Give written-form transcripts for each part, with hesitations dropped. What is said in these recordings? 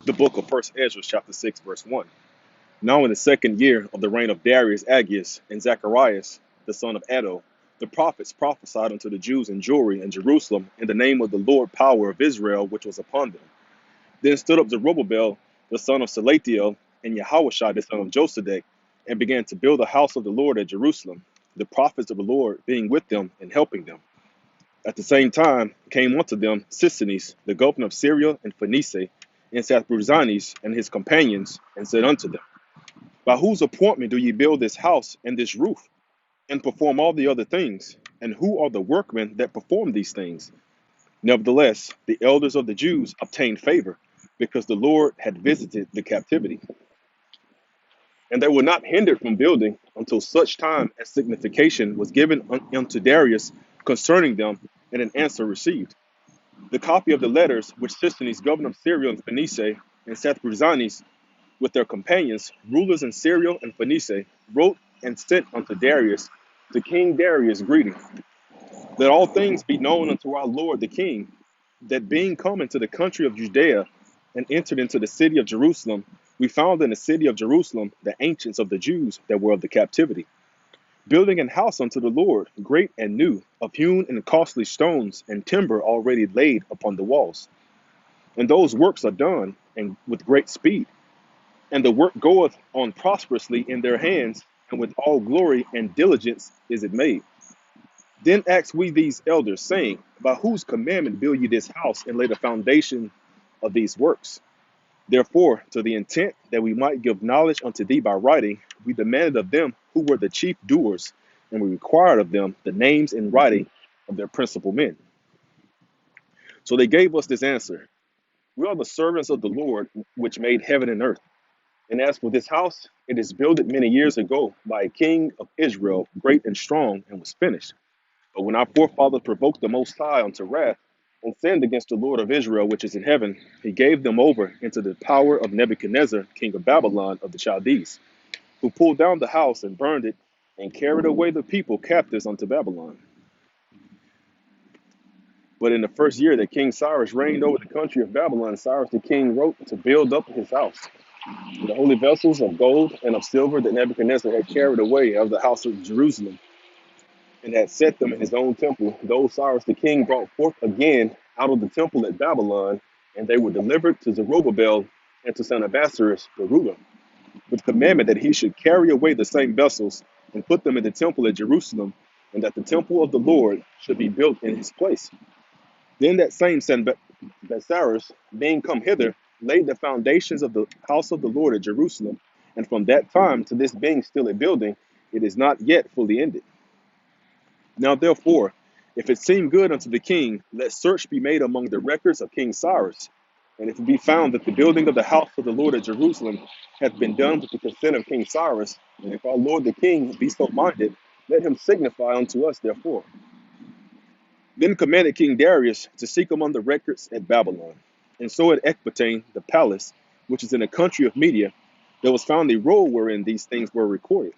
The book of 1Esdras, chapter 6, verse 1. Now in the second year of the reign of Darius Aggius and Zacharias, the son of Addo, the prophets prophesied unto the Jews in Jewry and Jerusalem in the name of the Lord power of Israel, which was upon them. Then stood up Zerubbabel, the son of Salatiel, and Yahushua, the son of Josedek, and began to build the house of the Lord at Jerusalem, the prophets of the Lord being with them and helping them. At the same time came unto them Sisinnes, the governor of Syria and Phoenicia, and Sathruzanes and his companions, and said unto them, by whose appointment do ye build this house and this roof, and perform all the other things? And who are the workmen that perform these things? Nevertheless, the elders of the Jews obtained favor, because the Lord had visited the captivity. And they were not hindered from building until such time as signification was given unto Darius concerning them, and an answer received. The copy of the letters which Sisinnes, governor of Syria and Phoenicia, and Sathruzanes, with their companions, rulers in Syria and Phoenicia, wrote and sent unto Darius, to King Darius, greeting. Let all things be known unto our Lord the King, that being come into the country of Judea, and entered into the city of Jerusalem, we found in the city of Jerusalem the ancients of the Jews that were of the captivity, building an house unto the Lord, great and new, of hewn and costly stones, and timber already laid upon the walls. And those works are done, and with great speed. And the work goeth on prosperously in their hands, and with all glory and diligence is it made. Then asked we these elders, saying, by whose commandment build ye this house, and lay the foundation of these works? Therefore, to the intent that we might give knowledge unto thee by writing, we demanded of them who were the chief doers, and we required of them the names in writing of their principal men. So they gave us this answer: we are the servants of the Lord, which made heaven and earth. And as for this house, it is builded many years ago by a king of Israel, great and strong, and was finished. But when our forefathers provoked the Most High unto wrath, and sinned against the Lord of Israel, which is in heaven, he gave them over into the power of Nebuchadnezzar, king of Babylon of the Chaldees, who pulled down the house and burned it, and carried away the people captives unto Babylon. But in the first year that King Cyrus reigned over the country of Babylon, Cyrus the king wrote to build up his house. The holy vessels of gold and of silver that Nebuchadnezzar had carried away out of the house of Jerusalem, and had set them in his own temple, those Cyrus the king brought forth again out of the temple at Babylon, and they were delivered to Zerubbabel and to Sennacherib the ruler, with commandment that he should carry away the same vessels and put them in the temple at Jerusalem, and that the temple of the Lord should be built in his place. Then that same Cyrus, being come hither, laid the foundations of the house of the Lord at Jerusalem, and from that time to this being still a building, it is not yet fully ended. Now therefore, if it seem good unto the king, let search be made among the records of King Cyrus, and if it be found that the building of the house of the Lord at Jerusalem hath been done with the consent of King Cyrus, and if our Lord the king be so minded, let him signify unto us therefore. Then commanded King Darius to seek among the records at Babylon. And so at Ecbatane, the palace, which is in the country of Media, there was found a roll wherein these things were recorded.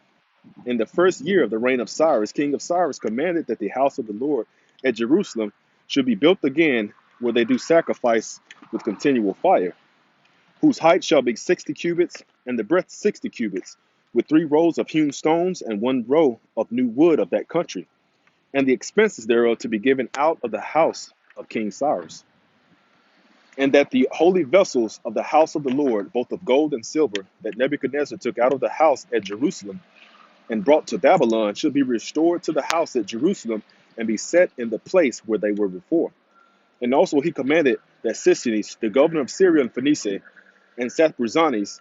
In the first year of the reign of Cyrus, king of Cyrus, commanded that the house of the Lord at Jerusalem should be built again, where they do sacrifice with continual fire, whose height shall be 60 cubits, and the breadth 60 cubits, with 3 rows of hewn stones and 1 row of new wood of that country, and the expenses thereof to be given out of the house of King Cyrus. And that the holy vessels of the house of the Lord, both of gold and silver, that Nebuchadnezzar took out of the house at Jerusalem and brought to Babylon, should be restored to the house at Jerusalem and be set in the place where they were before. And also he commanded that Sisinnes, the governor of Syria and Phoenicia, and Sathruzanes,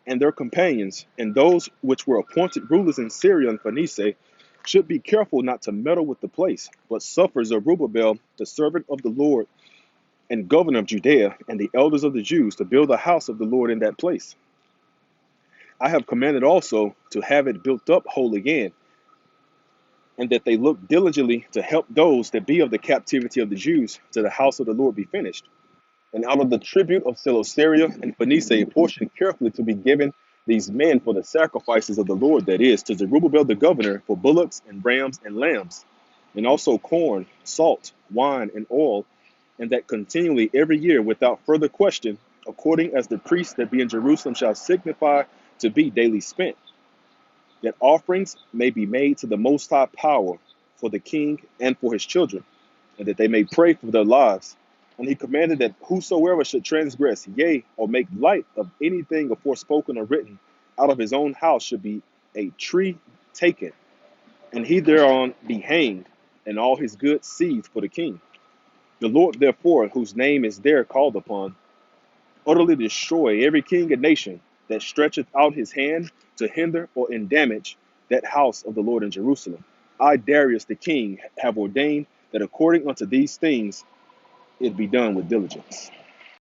and their companions, and those which were appointed rulers in Syria and Phoenicia, should be careful not to meddle with the place, but suffer Zerubbabel, the servant of the Lord, and governor of Judea, and the elders of the Jews, to build the house of the Lord in that place. I have commanded also to have it built up whole again, and that they look diligently to help those that be of the captivity of the Jews, to the house of the Lord be finished. And out of the tribute of Celesyria and Phoenicia, a portion carefully to be given these men for the sacrifices of the Lord, that is, to Zerubbabel the governor, for bullocks and rams and lambs, and also corn, salt, wine, and oil, and that continually every year without further question according as the priests that be in Jerusalem shall signify to be daily spent, that offerings may be made to the Most High power for the king and for his children, and that they may pray for their lives. And he commanded that whosoever should transgress, yea, or make light of anything afore spoken or written, out of his own house should be a tree taken, and he thereon be hanged, and all his goods seized for the king. The Lord therefore, whose name is there called upon, utterly destroy every king and nation that stretcheth out his hand to hinder or in damage that house of the Lord in Jerusalem. I, Darius the king, have ordained that according unto these things it be done with diligence.